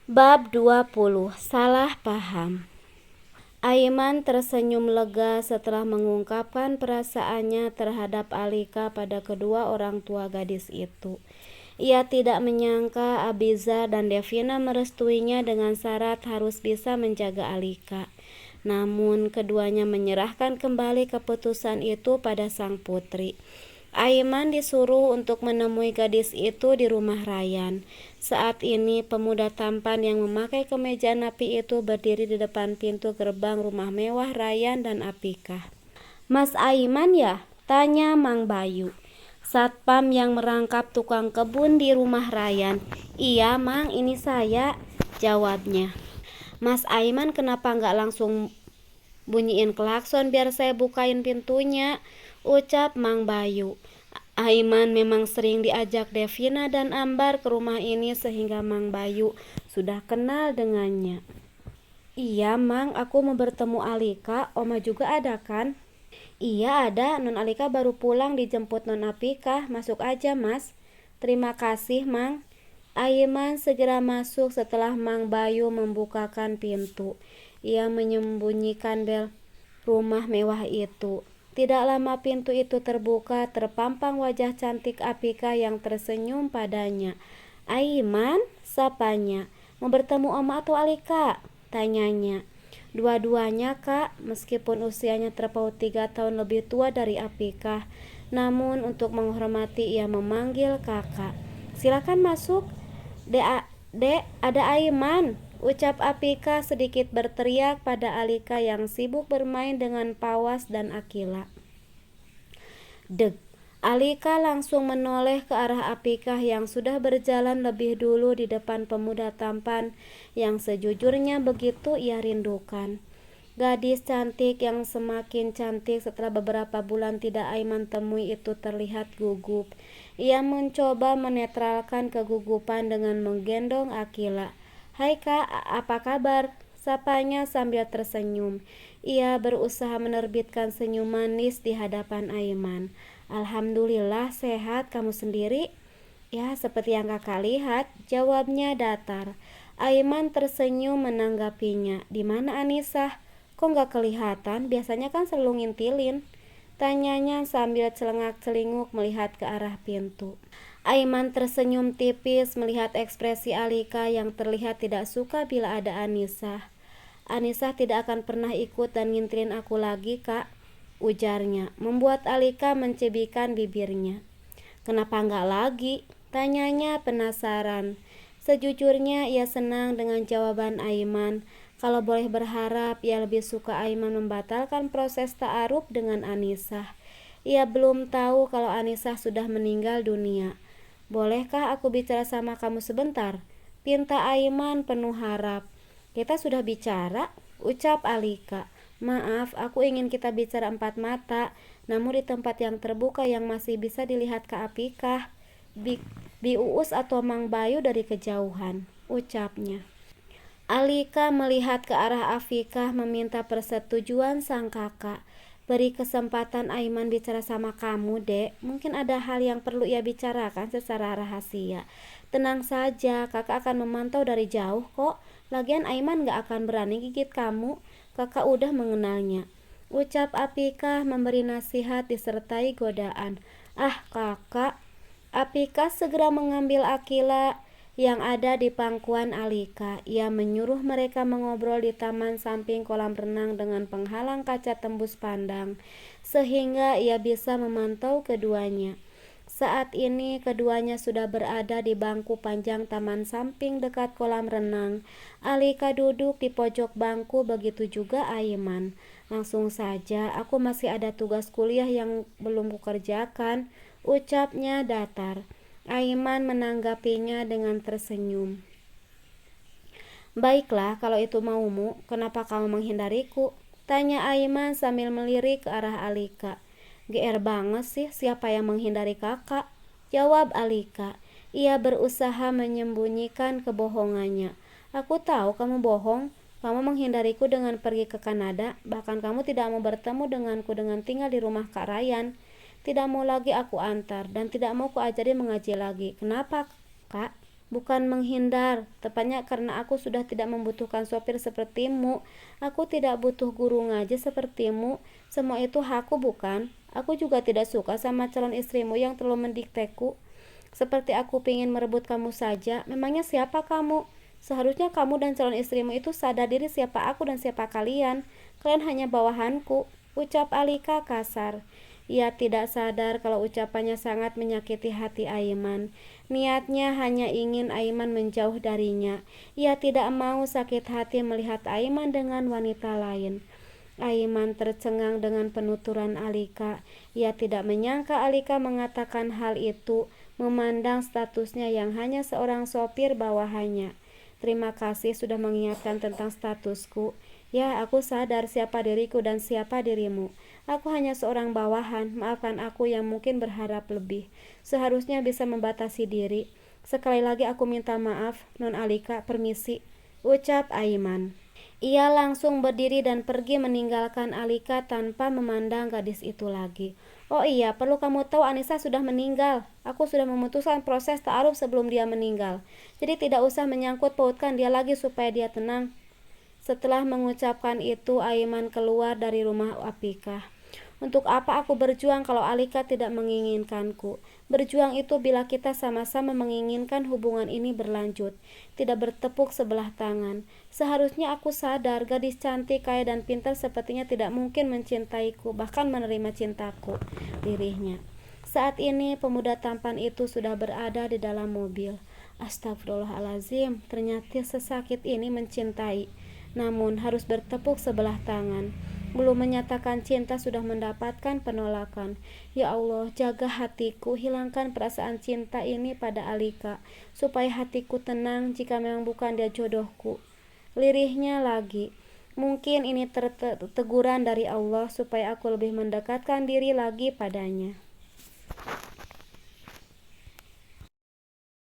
Bab 20. Salah paham. Aiman tersenyum lega setelah mengungkapkan perasaannya terhadap Alika pada kedua orang tua gadis itu. Ia tidak menyangka Abizar dan Devina merestuinya dengan syarat harus bisa menjaga Alika. Namun keduanya menyerahkan kembali keputusan itu pada sang putri. Aiman disuruh untuk menemui gadis itu di rumah Rayyan. Saat ini pemuda tampan yang memakai kemeja napi itu berdiri di depan pintu gerbang rumah mewah Rayyan dan Apikah. "Mas Aiman ya?" tanya Mang Bayu, satpam yang merangkap tukang kebun di rumah Rayyan. "Iya Mang, ini saya," jawabnya. "Mas Aiman kenapa nggak langsung bunyiin klakson biar saya bukain pintunya?" ucap Mang Bayu. Aiman memang sering diajak Devina dan Ambar ke rumah ini sehingga Mang Bayu sudah kenal dengannya. "Iya Mang, aku mau bertemu Alika. Oma juga ada kan?" "Iya ada, Non Alika baru pulang dijemput Non Apikah. Masuk aja Mas." "Terima kasih Mang." Aiman segera masuk setelah Mang Bayu membukakan pintu. Ia menyembunyikan bel rumah mewah itu. Tidak lama pintu itu terbuka, terpampang wajah cantik Apika yang tersenyum padanya. "Aiman," sapanya. "Mau bertemu Oma atau Alika?" tanyanya. "Dua-duanya Kak," meskipun usianya terpaut 3 tahun lebih tua dari Apika. Namun untuk menghormati ia memanggil kakak. "Silakan masuk." Dek, ada Aiman," ucap Apika sedikit berteriak pada Alika yang sibuk bermain dengan Pawas dan Akila. Deg. Alika langsung menoleh ke arah Apika yang sudah berjalan lebih dulu di depan pemuda tampan yang sejujurnya begitu ia rindukan. Gadis cantik yang semakin cantik setelah beberapa bulan tidak Aiman temui itu terlihat gugup. Ia mencoba menetralkan kegugupan dengan menggendong Akila. "Hai Kak, apa kabar?" sapanya sambil tersenyum. Ia berusaha menerbitkan senyum manis di hadapan Aiman. "Alhamdulillah sehat, kamu sendiri?" "Ya, seperti yang kakak lihat," jawabnya datar. Aiman tersenyum menanggapinya. "Di mana Anissa? Kok nggak kelihatan? Biasanya kan selalu ngintilin," tanyanya sambil celengak-celinguk melihat ke arah pintu. Aiman tersenyum tipis melihat ekspresi Alika yang terlihat tidak suka bila ada Anissa. "Anissa tidak akan pernah ikut dan ngintilin aku lagi, Kak," ujarnya, membuat Alika mencibikkan bibirnya. "Kenapa nggak lagi?" tanyanya penasaran. Sejujurnya ia senang dengan jawaban Aiman. Kalau boleh berharap, ia lebih suka Aiman membatalkan proses ta'aruf dengan Anissa. Ia belum tahu kalau Anissa sudah meninggal dunia. "Bolehkah aku bicara sama kamu sebentar?" pinta Aiman penuh harap. "Kita sudah bicara," ucap Alika. "Maaf, aku ingin kita bicara empat mata, namun di tempat yang terbuka yang masih bisa dilihat ke Apikah, Bi Uus atau Mang Bayu dari kejauhan," ucapnya. Alika melihat ke arah Afikah meminta persetujuan sang kakak. "Beri kesempatan Aiman bicara sama kamu, Dek. Mungkin ada hal yang perlu ia bicarakan secara rahasia." "Tenang saja, kakak akan memantau dari jauh kok. Lagian Aiman gak akan berani gigit kamu. Kakak udah mengenalnya," ucap Apika memberi nasihat disertai godaan. "Ah kakak." Apika segera mengambil Akila yang ada di pangkuan Alika. Ia menyuruh mereka mengobrol di taman samping kolam renang dengan penghalang kaca tembus pandang, sehingga ia bisa memantau keduanya. Saat ini keduanya sudah berada di bangku panjang taman samping dekat kolam renang. Alika duduk di pojok bangku, begitu juga Aiman. "Langsung saja, aku masih ada tugas kuliah yang belum kukerjakan," ucapnya datar. Aiman menanggapinya dengan tersenyum. "Baiklah, kalau itu maumu, kenapa kamu menghindariku?" tanya Aiman sambil melirik ke arah Alika. "GR banget sih, siapa yang menghindari kakak?" jawab Alika. Ia berusaha menyembunyikan kebohongannya. "Aku tahu kamu bohong. Kamu menghindariku dengan pergi ke Kanada. Bahkan kamu tidak mau bertemu denganku dengan tinggal di rumah Kak Rayyan. Tidak mau lagi aku antar, dan tidak mau ku ajari mengaji lagi. Kenapa, Kak?" Bukan menghindar, tepatnya karena aku sudah tidak membutuhkan sopir sepertimu. Aku tidak butuh guru ngaji sepertimu. Semua itu hakku, bukan? Aku juga tidak suka sama calon istrimu yang terlalu mendikteku. Seperti aku ingin merebut kamu saja. Memangnya siapa kamu? Seharusnya kamu dan calon istrimu itu sadar diri siapa aku dan siapa kalian. Kalian hanya bawahanku, ucap Alika kasar. Ia tidak sadar kalau ucapannya sangat menyakiti hati Aiman. Niatnya hanya ingin Aiman menjauh darinya. Ia tidak mau sakit hati melihat Aiman dengan wanita lain. Aiman tercengang dengan penuturan Alika. Ia tidak menyangka Alika mengatakan hal itu, memandang statusnya yang hanya seorang sopir bawahannya. Terima kasih sudah mengingatkan tentang statusku. Ya, aku sadar siapa diriku dan siapa dirimu. Aku hanya seorang bawahan, maafkan aku yang mungkin berharap lebih. Seharusnya bisa membatasi diri. Sekali lagi aku minta maaf, Non Alika, permisi, ucap Aiman. Ia langsung berdiri dan pergi meninggalkan Alika tanpa memandang gadis itu lagi. Oh iya, perlu kamu tahu Anissa sudah meninggal. Aku sudah memutuskan proses ta'aruf sebelum dia meninggal. Jadi tidak usah menyangkut pautkan dia lagi supaya dia tenang. Setelah mengucapkan itu, Aiman keluar dari rumah Apika. Untuk apa aku berjuang kalau Alika tidak menginginkanku? Berjuang itu bila kita sama-sama menginginkan hubungan ini berlanjut, tidak bertepuk sebelah tangan. Seharusnya aku sadar gadis cantik, kaya dan pintar sepertinya tidak mungkin mencintaiku, bahkan menerima cintaku, lirihnya. Saat ini pemuda tampan itu sudah berada di dalam mobil. Astagfirullahalazim, ternyata sesakit ini mencintai. Namun harus bertepuk sebelah tangan. Belum menyatakan cinta sudah mendapatkan penolakan. Ya Allah, jaga hatiku, hilangkan perasaan cinta ini pada Alika, supaya hatiku tenang jika memang bukan dia jodohku. Lirihnya lagi. Mungkin ini teguran dari Allah supaya aku lebih mendekatkan diri lagi padanya.